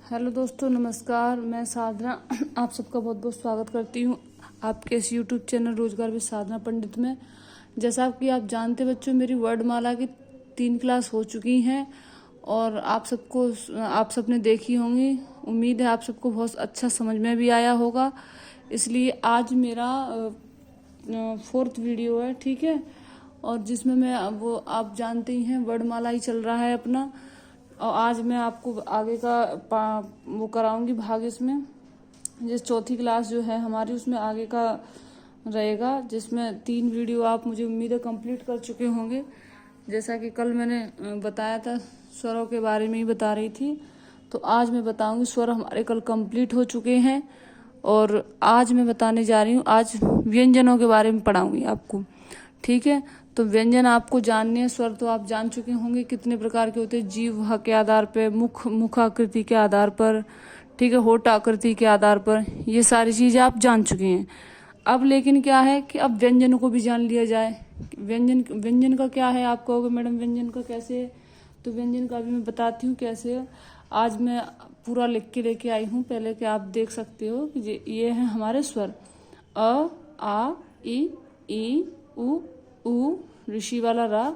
Hello दोस्तों, नमस्कार। मैं साधना आप सबका बहुत बहुत स्वागत करती हूँ आपके इस यूट्यूब चैनल रोजगार विद साधना पंडित में। जैसा कि आप जानते बच्चों, मेरी वर्णमाला की 3 क्लास हो चुकी हैं और आप सबने देखी होंगी। उम्मीद है आप सबको बहुत अच्छा समझ में भी आया होगा। इसलिए आज मेरा 4th वीडियो है, ठीक है। और जिसमें मैं वो आप जानते ही हैं, वर्णमाला ही चल रहा है अपना। और आज मैं आपको आगे का वो कराऊंगी भाग इसमें। जिस 4थी क्लास जो है हमारी, उसमें आगे का रहेगा, जिसमें 3 वीडियो आप मुझे उम्मीद है कंप्लीट कर चुके होंगे। जैसा कि कल मैंने बताया था, स्वरों के बारे में ही बता रही थी, तो आज मैं बताऊंगी। स्वर हमारे कल कंप्लीट हो चुके हैं और आज मैं बताने जा रही हूँ, आज व्यंजनों के बारे में पढ़ाऊंगी आपको, ठीक है। तो व्यंजन आपको जानने हैं। स्वर तो आप जान चुके होंगे कितने प्रकार के होते हैं, जीभ के आधार पर, मुख आकृति के आधार पर, ठीक है, होठ आकृति के आधार पर, ये सारी चीजें आप जान चुके हैं। अब लेकिन क्या है कि अब व्यंजन को भी जान लिया जाए। व्यंजन का क्या है, आप कहोगे मैडम व्यंजन का कैसे है? तो व्यंजन का भी मैं बताती हूँ कैसे है। आज मैं पूरा लिख के लेके आई हूँ, पहले कि आप देख सकते हो कि ये है हमारे स्वर। अ, आ, ई, उ, ऋषि वाला रा,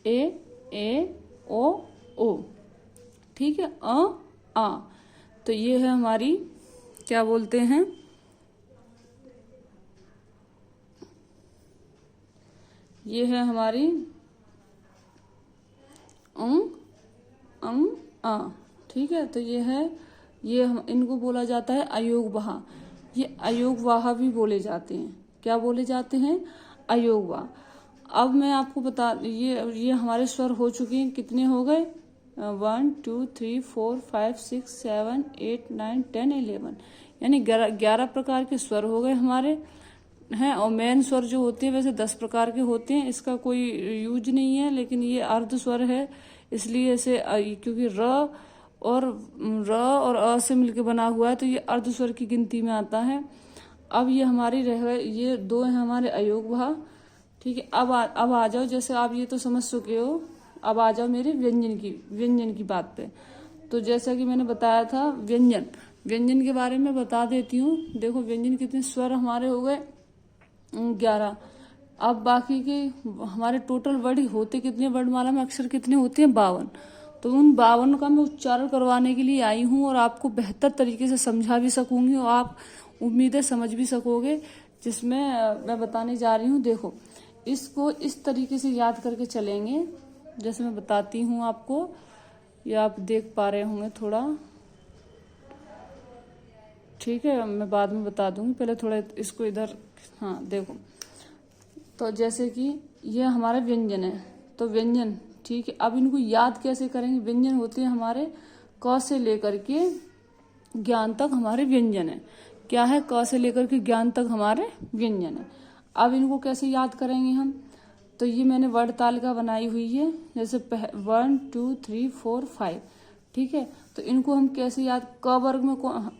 ए, ओ, ठीक है, आ। तो ये है हमारी, क्या बोलते हैं, ये है हमारी आ, ठीक है। तो ये है, ये इनको बोला जाता है अयोगवाह। ये अयोगवाह भी बोले जाते हैं। क्या बोले जाते हैं? अयोगवाह। अब मैं आपको बता, ये हमारे स्वर हो चुके हैं। कितने हो गए? 1 2 3 4 5 6 7 8 9 10 11, यानी 11 प्रकार के स्वर हो गए हमारे हैं। और मेन स्वर जो होते हैं वैसे 10 प्रकार के होते हैं, इसका कोई यूज नहीं है, लेकिन ये अर्ध स्वर है, इसलिए इसे क्योंकि र और अ से मिलकर बना हुआ है, तो ये अर्ध स्वर की गिनती में आता है। अब ये हमारी रह गए, ये 2 हैं हमारे अयोगवाह, ठीक है। अब आ जाओ, जैसे आप ये तो समझ चुके हो, अब आ जाओ मेरे व्यंजन की बात पे। तो जैसा कि मैंने बताया था, व्यंजन के बारे में बता देती हूँ। देखो व्यंजन कितने स्वर हमारे हो गए, 11। अब बाकी के हमारे टोटल वर्ड होते कितने, वर्णमाला में अक्षर कितने होते हैं? 52। तो उन 52 का मैं उच्चारण करवाने के लिए आई हूँ और आपको बेहतर तरीके से समझा भी सकूंगी और आप उम्मीद है समझ भी सकोगे, जिसमें मैं बताने जा रही हूँ। देखो, इसको इस तरीके से याद करके चलेंगे, जैसे मैं बताती हूँ आपको, या आप देख पा रहे होंगे थोड़ा, ठीक है। मैं बाद में बता दूंगी, पहले थोड़ा इसको इधर, हाँ देखो। तो जैसे कि ये हमारा व्यंजन है, तो व्यंजन, ठीक है। अब इनको याद कैसे करेंगे? व्यंजन होते हैं हमारे क से लेकर के ज्ञान तक हमारे व्यंजन है। क्या है? क से लेकर के ज्ञान तक हमारे व्यंजन है। अब इनको कैसे याद करेंगे हम? तो ये मैंने वर्ड तालिका बनाई हुई है, जैसे 1 2 3 4 5, ठीक है। तो इनको हम कैसे याद, क वर्ग में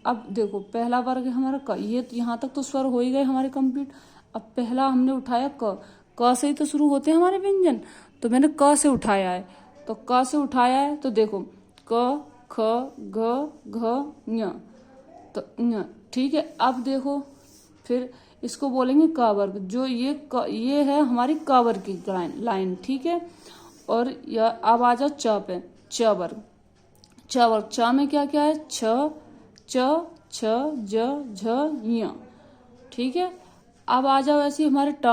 अब देखो, पहला वर्ग है हमारा क, ये यहाँ तक तो स्वर हो ही गए हमारे कंप्लीट। अब पहला हमने उठाया क से ही तो शुरू होते हैं हमारे व्यंजन, तो मैंने क से उठाया है। तो क से उठाया है, तो देखो क, ख, घ, ञ, तो ञ, ठीक है। अब देखो, फिर इसको बोलेंगे क वर्ग, जो ये है हमारी क वर्ग की लाइन, ठीक है। और अब आ जाओ च पे, च वर्ग। च में क्या क्या है? छ, च, ज, झ, ञ, ठीक है। अब आ जाओ ऐसी हमारे ट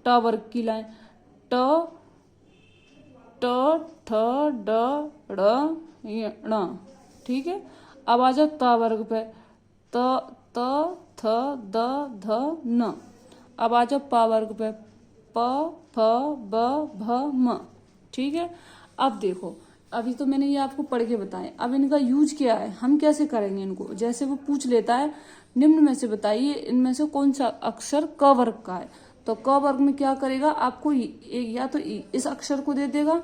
वर्ग की लाइन, ट, ठ, ड, ढ़, ण, ठीक है। अब आ जाओ त वर्ग पे, त, थ, द, ध, न। अब आ जाओ प वर्ग पे, प, फ, ब, भ, म, ठीक है। अब देखो, अभी तो मैंने ये आपको पढ़ के बताया, अब इनका यूज क्या है, हम कैसे करेंगे इनको। जैसे वो पूछ लेता है, निम्न में से बताइए इनमें से कौन सा अक्षर क वर्ग का है, तो क वर्ग में क्या करेगा, आपको या तो इस अक्षर को दे देगा,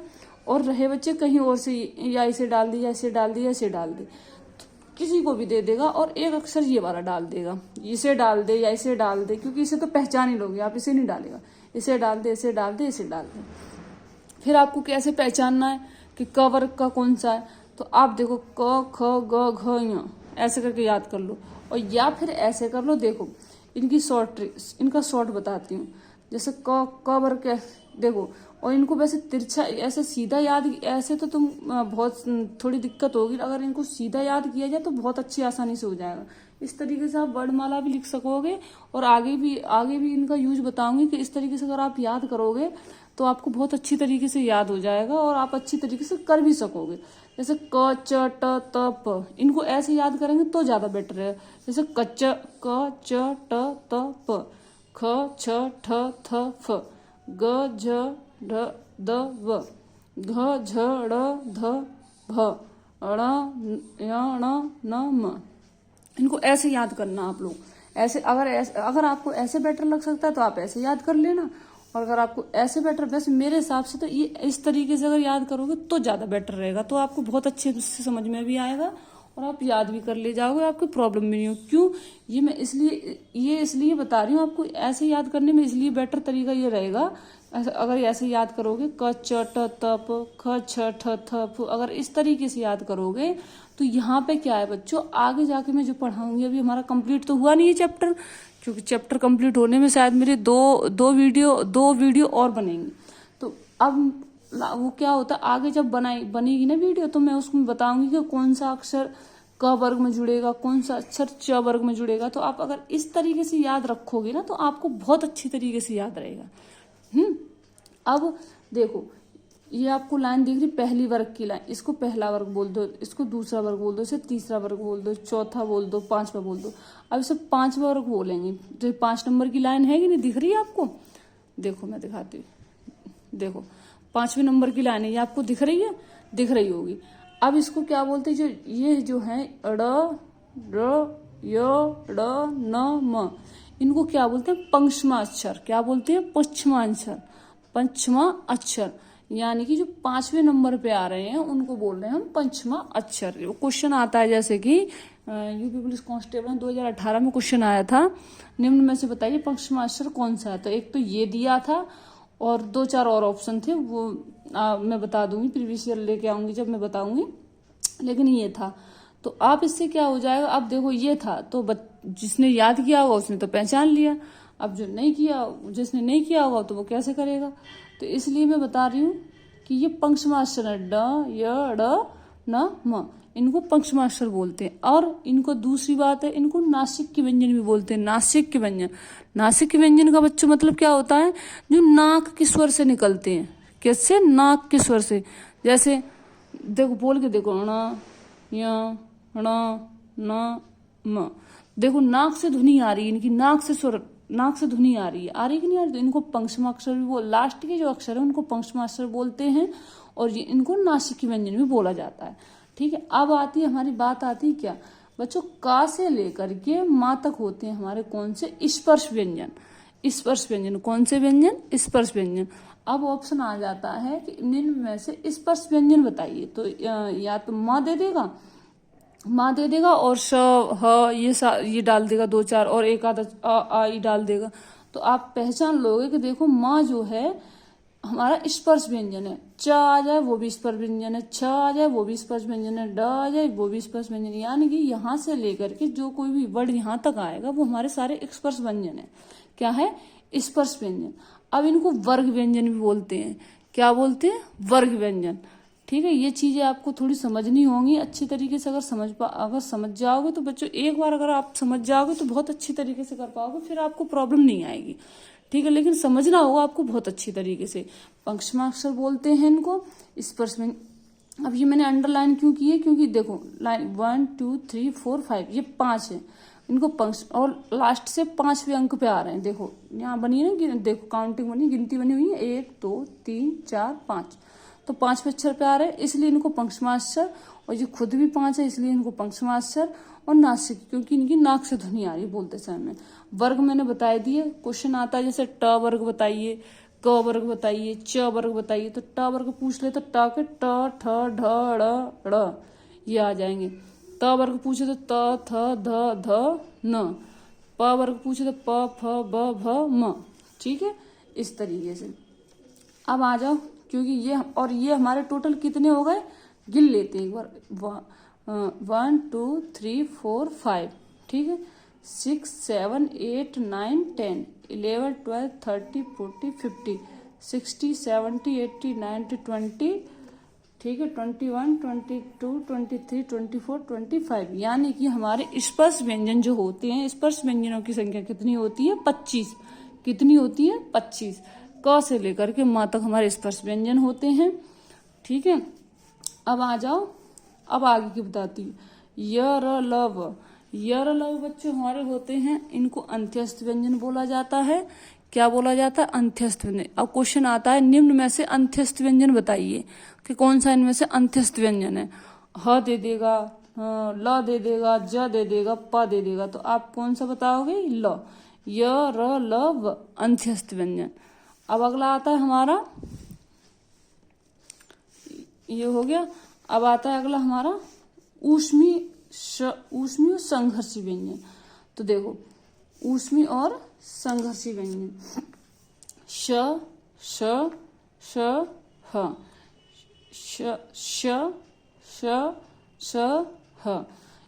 और रहे बच्चे कहीं और से, या इसे डाल दी, या इसे डाल दी, या इसे डाल दी, किसी को भी दे देगा, और एक अक्षर ये वाला डाल देगा, इसे डाल दे या इसे डाल दे, क्योंकि इसे तो पहचान ही लोगे आप, इसे नहीं डालेगा, इसे डाल दे, इसे डाल दे, इसे डाल दे। फिर आपको कैसे पहचानना है कि क वर्ग का कौन सा है? तो आप देखो क ख ग घ ञ ऐसे करके याद कर लो, और या फिर ऐसे कर लो। देखो इनकी शॉर्ट इनका शॉर्ट बताती हूँ। जैसे क वर्ग के देखो, और इनको वैसे तिरछा ऐसे सीधा याद, ऐसे तो तुम बहुत थोड़ी दिक्कत होगी। अगर इनको सीधा याद किया जाए तो बहुत अच्छी आसानी से हो जाएगा। इस तरीके से आप वर्णमाला भी लिख सकोगे, और आगे भी इनका यूज बताऊंगी कि इस तरीके से अगर आप याद करोगे तो आपको बहुत अच्छी तरीके से याद हो जाएगा, और आप अच्छी तरीके से कर भी सकोगे। जैसे क च ट त प, इनको ऐसे याद करेंगे तो ज्यादा बेटर है। जैसे क च ट त प, ख छ ठ थ फ, ग झ ढ द व, घ झ ड़ ध भ, ण य ण न म। इनको ऐसे याद करना आप लोग। ऐसे अगर आपको ऐसे बेटर लग सकता है तो आप ऐसे याद कर लेना, और अगर आपको ऐसे बेटर, वैसे मेरे हिसाब से तो ये इस तरीके से अगर याद करोगे तो ज्यादा बेटर रहेगा, तो आपको बहुत अच्छे से समझ में भी आएगा और आप याद भी कर ले जाओगे, आपको प्रॉब्लम भी नहीं हो। क्यों, ये मैं इसलिए बता रही हूँ आपको, ऐसे याद करने में इसलिए बेटर तरीका ये रहेगा। अगर ऐसे याद करोगे क च ट त प, ख छ ठ थ फ, अगर इस तरीके से याद करोगे तो यहाँ पे क्या है बच्चों, आगे जाके मैं जो पढ़ाऊंगी, अभी हमारा कंप्लीट तो हुआ नहीं है चैप्टर, क्योंकि चैप्टर कंप्लीट होने में शायद मेरे दो वीडियो और बनेंगी। तो अब वो क्या होता है, आगे जब बनेगी ना वीडियो, तो मैं उसमें बताऊंगी कि कौन सा अक्षर क वर्ग में जुड़ेगा, कौन सा अक्षर च वर्ग में जुड़ेगा। तो आप अगर इस तरीके से याद रखोगे ना तो आपको बहुत अच्छी तरीके से याद रहेगा। अब देखो, ये आपको लाइन दिख रही, पहली वर्ग की लाइन, इसको पहला वर्ग बोल दो, इसको दूसरा वर्ग बोल दो, इसे तीसरा वर्ग बोल दो, चौथा बोल दो, पांचवा बोल दो। अब इसे पांचवा वर्ग बोलेंगे। जो 5 नंबर की लाइन है कि नहीं, दिख रही है आपको? देखो मैं दिखाती हूँ। देखो 5वें नंबर की लाइन है, ये आपको दिख रही है, दिख रही होगी। अब इसको क्या बोलते हैं, ये जो है ड़ ड़ य ड़ न म, इनको क्या बोलते हैं, पंचमा अक्षर। क्या बोलते हैं, पंचमा अक्षर। यानी कि जो 5वें नंबर पे आ रहे हैं उनको बोल रहे हैं हम पंचमा अक्षर। क्वेश्चन आता है जैसे कि यूपी पुलिस कांस्टेबल 2018 में क्वेश्चन आया था, निम्न में से बताइए पंचमा अक्षर कौन सा है। तो एक तो ये दिया था, और 2-4 और ऑप्शन थे, वो मैं बता दूंगी, प्रीवियस ईयर लेके आऊंगी जब मैं बताऊंगी, लेकिन ये था। तो आप इससे क्या हो जाएगा, अब देखो ये था तो जिसने याद किया होगा उसने तो पहचान लिया। अब जो नहीं किया, जिसने नहीं किया होगा तो वो कैसे करेगा। तो इसलिए मैं बता रही हूँ कि ये पंचमाक्षर है, ड य ड़ न म, इनको पंचमाक्षर बोलते हैं। और इनको दूसरी बात है, इनको नासिक के व्यंजन भी बोलते हैं। नासिक के व्यंजन का बच्चों मतलब क्या होता है, जो नाक के स्वर से निकलते हैं। कैसे, नाक के स्वर से। जैसे देखो बोल के देखो, ण य ण न म, देखो नाक से ध्वनि आ रही है, इनकी नाक से ध्वनि आ रही है कि नहीं आ रही। तो इनको पंचमाक्षर भी लास्ट के जो अक्षर है उनको पंचमाक्षर बोलते हैं, और ये इनको नासिक व्यंजन भी बोला जाता है। ठीक है, अब हमारी बात आती है क्या बच्चों, का से लेकर के माँ तक होते हैं हमारे कौन से, स्पर्श व्यंजन। कौन से व्यंजन, स्पर्श व्यंजन। अब ऑप्शन आ जाता है कि निम्न में से स्पर्श व्यंजन बताइए। तो या तो माँ दे देगा और श ह ये डाल देगा 2-4, और एक आधा आ ई डाल देगा। तो आप पहचान लोगे कि देखो माँ जो है हमारा स्पर्श व्यंजन है। च आ जाए वो भी स्पर्श व्यंजन है, छ आ जाए वो भी स्पर्श व्यंजन है, ड आ जाए वो भी स्पर्श व्यंजन है। यानी कि यहाँ से लेकर के जो कोई भी वर्ड यहाँ तक आएगा वो हमारे सारे स्पर्श व्यंजन है। क्या है, स्पर्श व्यंजन। अब इनको वर्ग व्यंजन भी बोलते हैं। क्या बोलते हैं, वर्ग व्यंजन। ठीक है, ये चीजें आपको थोड़ी समझनी होंगी अच्छी तरीके से। अगर समझ जाओगे तो बच्चों, एक बार अगर आप समझ जाओगे तो बहुत अच्छी तरीके से कर पाओगे, फिर आपको प्रॉब्लम नहीं आएगी। ठीक है, लेकिन समझना होगा आपको बहुत अच्छी तरीके से। पंचमाक्षर बोलते हैं इनको, स्पर्श व्यंजन। अब ये मैंने अंडरलाइन क्यों की है, क्योंकि देखो लाइन 1 2 3 4 5 ये 5 है, इनको पंक्ष और लास्ट से 5वें अंक पे आ रहे हैं। देखो यहाँ बनी है ना, देखो काउंटिंग बनी, गिनती बनी हुई है, 1 2 3 4 5, तो 5वें अक्षर पे आ रहे हैं, इसलिए इनको पंचमाक्षर। और ये खुद भी 5 है इसलिए इनको पंचमाक्षर। और नासिक, क्योंकि इनकी नाक से ध्वनि आ रही है बोलते समय। वर्ग मैंने बता दिए। क्वेश्चन आता है जैसे ट वर्ग बताइए, क वर्ग बताइए, च वर्ग बताइए। तो ट वर्ग पूछ ले तो ट के ट ठ ढ ड़ ड़ ये आ जाएंगे। त वर्ग पूछे तो त थ ध ध न। प वर्ग पूछे तो प फ ब भ म। ठीक है, इस तरीके से। अब आ जाओ, क्योंकि ये हमारे टोटल कितने हो गए, गिन लेते हैं एक बार। 1 2 3 4 5, ठीक है। 6 7 8 9 10 11 12 13 14 15 60 70 80 90 20, ठीक है। 21 22 23 24 25, यानी कि हमारे स्पर्श व्यंजन जो होते हैं, स्पर्श व्यंजनों की संख्या कितनी होती है? 25। कितनी होती है? 25। क से लेकर के माँ तक हमारे स्पर्श व्यंजन होते हैं, ठीक है। अब आ जाओ, अब आगे की बताती हूँ। य र ल व, य र ल व बच्चों हमारे होते हैं, इनको अंत्यस्थ व्यंजन बोला जाता है। क्या बोला जाता है? अंत्यस्थ व्यंजन। अब क्वेश्चन आता है निम्न में से अंत्यस्थ व्यंजन बताइए कि कौन सा इनमें से अंत्यस्थ व्यंजन है। ह दे देगा, ल दे देगा, ज दे देगा, प दे देगा, तो आप कौन सा बताओगे? ल। य र ल व अंत्यस्थ व्यंजन। अब अगला आता है हमारा, ये हो गया। अब आता है अगला हमारा ऊष्मी और संघर्षी व्यंजन। तो देखो, ऊष्मी और संघर्षी व्यंजन, श श श ह, श श श श ह,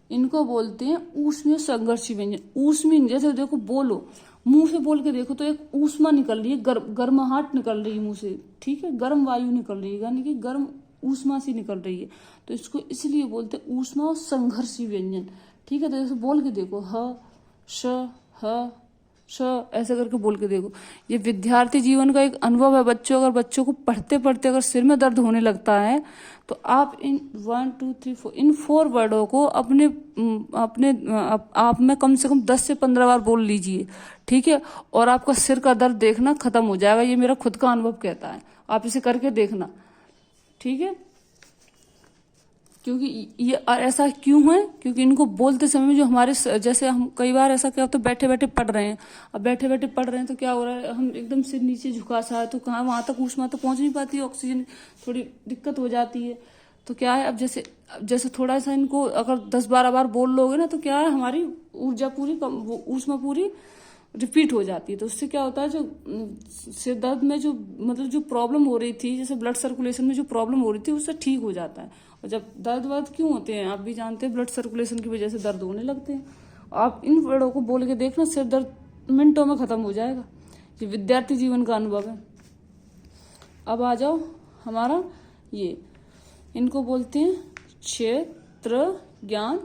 इनको बोलते हैं ऊष्मी और संघर्षी व्यंजन। ऊष्मी जैसे देखो, बोलो, मुंह से बोल के देखो तो एक ऊष्मा निकल रही है, गर्माहट निकल रही है मुंह से, ठीक है। गर्म वायु निकल रही है, यानी कि गर्म ऊष्मा सी निकल रही है, तो इसको इसलिए बोलते हैं ऊष्मा और संघर्षी व्यंजन, ठीक है। तो जैसे बोल के देखो, ह श ह श, ऐसे करके बोल के देखो। ये विद्यार्थी जीवन का एक अनुभव है बच्चों। अगर बच्चों को पढ़ते पढ़ते अगर सिर में दर्द होने लगता है, तो आप इन 1 2 3 4 इन 4 वर्डों को अपने अपने आप में कम से कम 10 से 15 बार बोल लीजिए, ठीक है। और आपका सिर का दर्द देखना खत्म हो जाएगा। ये मेरा खुद का अनुभव कहता है, आप इसे करके देखना, ठीक है। क्योंकि ये ऐसा क्यों है? क्योंकि इनको बोलते समय में जो हमारे जैसे हम कई बार ऐसा क्या होता है, बैठे बैठे पढ़ रहे हैं। अब बैठे बैठे पढ़ रहे हैं तो क्या हो रहा है, हम एकदम सिर नीचे झुका सा है, तो कहाँ वहां तक ऊष्मा तो पहुंच नहीं पाती है, ऑक्सीजन थोड़ी दिक्कत हो जाती है। तो क्या है, अब जैसे थोड़ा सा इनको अगर 10-12 बार बोल लोगे ना, तो क्या है, हमारी ऊर्जा पूरी, ऊष्मा पूरी रिपीट हो जाती है। तो उससे क्या होता है, जो सिर दर्द में जो मतलब जो प्रॉब्लम हो रही थी, जैसे ब्लड सर्कुलेशन में जो प्रॉब्लम हो रही थी, उससे ठीक हो जाता है। और जब दर्द वर्द क्यों होते हैं, आप भी जानते हैं, ब्लड सर्कुलेशन की वजह से दर्द होने लगते हैं। आप इन वर्डों को बोल के देखना, सिर दर्द मिनटों में खत्म हो जाएगा। ये विद्यार्थी जीवन का अनुभव है। अब आ जाओ हमारा ये, इनको बोलते हैं क्षेत्र, ज्ञान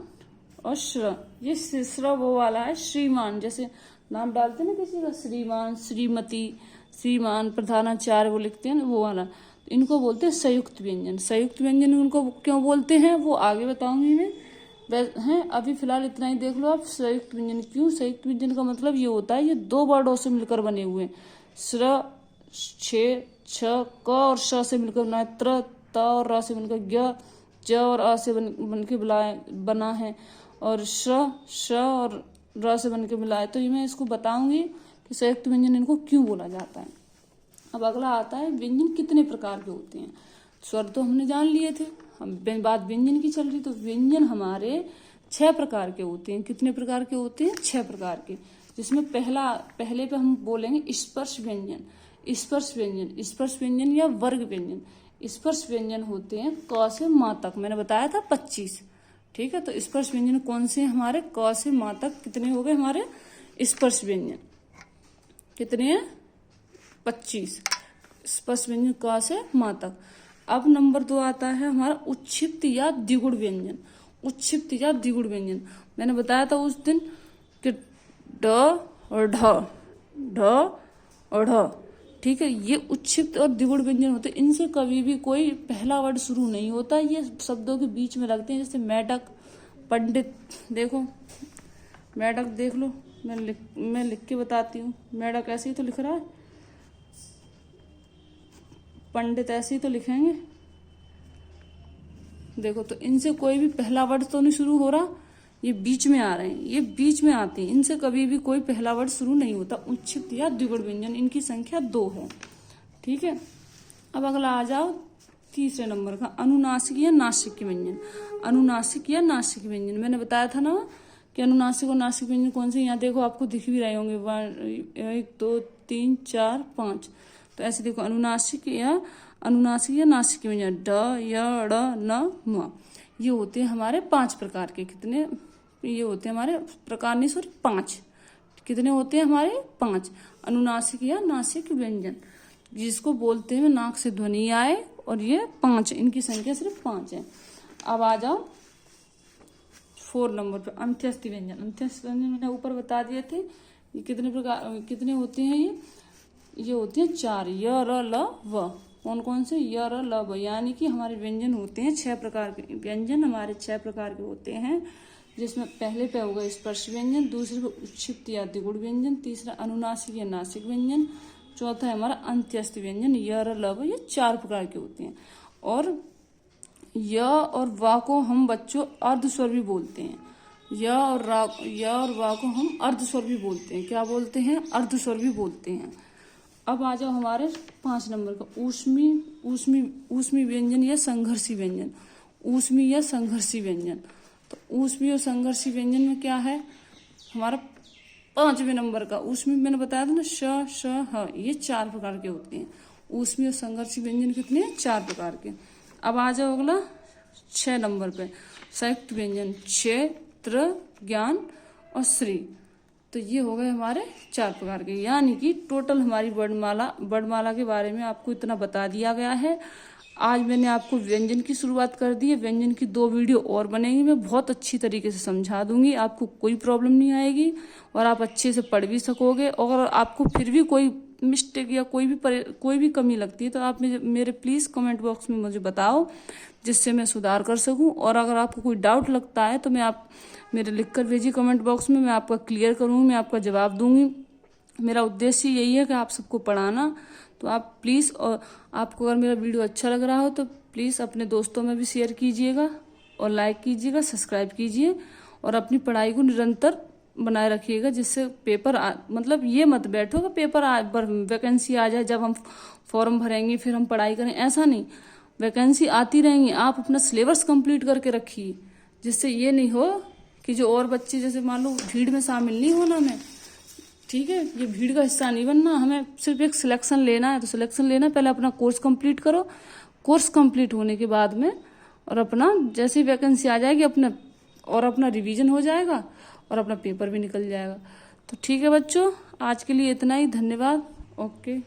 और श्र। ये श्र वो वाला है, श्रीमान, जैसे नाम डालते हैं ना किसी का, श्रीमान, श्रीमती, श्रीमान, प्रधानाचार्य, वो लिखते हैं ना, वो वाला। इनको बोलते हैं संयुक्त व्यंजन। संयुक्त व्यंजन उनको क्यों बोलते हैं, वो आगे बताऊंगी मैं, हैं। अभी फिलहाल इतना ही देख लो आप, संयुक्त व्यंजन क्यों। संयुक्त व्यंजन का मतलब ये होता है, ये 2 वर्डों से मिलकर बने हुए हैं। श्र, छ, छ, क और श से मिलकर बना है। त्र, त और र से मिलकर ज्ञ, ज और अ से बन के बना है। और श और र से बन के मिला है। तो ये मैं इसको बताऊंगी कि संयुक्त व्यंजन इनको क्यों बोला जाता है। अब अगला आता है व्यंजन कितने प्रकार के होते हैं। स्वर तो हमने जान लिए थे, हम बात व्यंजन की चल रही, तो व्यंजन हमारे 6 प्रकार के होते हैं। कितने प्रकार के होते हैं? 6 प्रकार के। जिसमें पहले पे हम बोलेंगे स्पर्श व्यंजन। स्पर्श व्यंजन, स्पर्श व्यंजन या वर्ग व्यंजन। स्पर्श व्यंजन होते हैं क से माँ तक, मैंने बताया था 25, ठीक है। तो स्पर्श व्यंजन कौन से हमारे? क से माँ तक। कितने हो गए हमारे स्पर्श व्यंजन? कितने हैं? 25 स्पर्श व्यंजन क से माँ तक। अब नंबर 2 आता है हमारा उच्छिप्त या द्विगुण व्यंजन। उच्छिप्त या द्विगुण व्यंजन मैंने बताया था उस दिन कि ड और ढ और ढ, ठीक है। ये उच्छिप्त और द्विगुण व्यंजन होते हैं। इनसे कभी भी कोई पहला वर्ड शुरू नहीं होता, ये शब्दों के बीच में लगते हैं। जैसे मेढक, पंडित, देखो मेढक देख लो, मैं लिख के बताती हूँ। मेढक ऐसे ही तो लिख रहा है, पंडित ऐसे ही तो लिखेंगे, देखो। तो इनसे कोई भी पहला वर्ड तो नहीं शुरू हो रहा, ये बीच में आ रहे हैं, ये बीच में आते हैं। इनसे कभी भी कोई पहला वर्ड शुरू नहीं होता। उच्छिप्त या द्विगुण व्यंजन, इनकी संख्या 2 है, ठीक है। अब अगला आ जाओ तीसरे नंबर का, अनुनासिक या नासिक व्यंजन। अनुनासिक या नासिक व्यंजन मैंने बताया था ना कि अनुनासिक और नासिक व्यंजन कौन से। यहाँ देखो आपको दिख भी रहे होंगे, 1 2 3 4 5। तो ऐसे देखो, अनुनासिक या अनुनासिक या नासिक व्यंजन ड, य, ड़, न, म। ये होते हैं हमारे 5 प्रकार के। कितने ये होते हैं हमारे प्रकार, नहीं सॉरी 5। कितने होते हैं हमारे 5 अनुनासिक या नासिक व्यंजन, जिसको बोलते हैं नाक से ध्वनि आए, और ये 5, इनकी संख्या सिर्फ 5 है। अब आ जाओ 4 नंबर पे अंत्यस्थ व्यंजन। अंत्यस्थ व्यंजन मैंने ऊपर बता दिए थे। ये कितने प्रकार, कितने होते हैं ये होते हैं 4, य, र, ल, व। कौन कौन से? य, र, ल, व। यानी कि हमारे व्यंजन होते हैं 6 प्रकार के। व्यंजन हमारे 6 प्रकार के होते हैं, जिसमें पहले पे होगा स्पर्श व्यंजन, दूसरे पे उच्छिष्ट या द्विगुण व्यंजन, तीसरा अनुनासिक या नासिक व्यंजन, चौथा है हमारा अंत्यस्थ व्यंजन य, र, ल, व। ये 4 प्रकार के होते हैं। और य और वा को हम बच्चों अर्ध स्वर भी बोलते हैं। य और वा को हम अर्ध स्वर भी बोलते हैं। क्या बोलते हैं? अर्ध स्वर भी बोलते हैं। अब आ जाओ हमारे 5 नंबर का ऊष्मी व्यंजन या संघर्षी व्यंजन। ऊष्मी या संघर्षी व्यंजन। तो ऊष्मी और संघर्षी व्यंजन में क्या है हमारा 5वें नंबर का ऊष्मी, मैंने बताया था ना, श, श, ह। ये 4 प्रकार के होते हैं। ऊष्मी और संघर्षी व्यंजन कितने? 4 प्रकार के। अब आ जाओ अगला 6 नंबर पे संयुक्त व्यंजन क्षेत्र, ज्ञान और श्री। तो ये हो गए हमारे 4 प्रकार के। यानी कि टोटल हमारी वर्णमाला के बारे में आपको इतना बता दिया गया है। आज मैंने आपको व्यंजन की शुरुआत कर दी है। व्यंजन की 2 वीडियो और बनेंगी, मैं बहुत अच्छी तरीके से समझा दूंगी, आपको कोई प्रॉब्लम नहीं आएगी और आप अच्छे से पढ़ भी सकोगे। और आपको फिर भी कोई मिस्टेक या कोई भी कमी लगती है तो आप मेरे प्लीज़ कमेंट बॉक्स में मुझे बताओ, जिससे मैं सुधार कर सकूं। और अगर आपको कोई डाउट लगता है तो आप मेरे लिख कर भेजिए कमेंट बॉक्स में, मैं आपका क्लियर करूँगी, मैं आपका जवाब दूंगी। मेरा उद्देश्य यही है कि आप सबको पढ़ाना। तो आप प्लीज़, और आपको अगर मेरा वीडियो अच्छा लग रहा हो तो प्लीज़ अपने दोस्तों में भी शेयर कीजिएगा और लाइक कीजिएगा, सब्सक्राइब कीजिए और अपनी पढ़ाई को निरंतर बनाए रखिएगा, जिससे पेपर मतलब ये मत बैठो कि पेपर वैकेंसी आ जाए, जब हम फॉर्म भरेंगे फिर हम पढ़ाई करें, ऐसा नहीं। वैकेंसी आती रहेंगी, आप अपना सिलेबस कंप्लीट करके रखिए, जिससे ये नहीं हो कि जो और बच्चे, जैसे मान लो भीड़ में शामिल नहीं होना मैं, ठीक है, ये भीड़ का हिस्सा नहीं बनना। हमें सिर्फ एक सिलेक्शन लेना है, तो सिलेक्शन लेना पहले अपना कोर्स कंप्लीट करो। कोर्स कंप्लीट होने के बाद में और अपना जैसी वैकेंसी आ जाएगी अपना रिवीजन हो जाएगा और अपना पेपर भी निकल जाएगा। तो ठीक है बच्चों, आज के लिए इतना ही। धन्यवाद। ओके।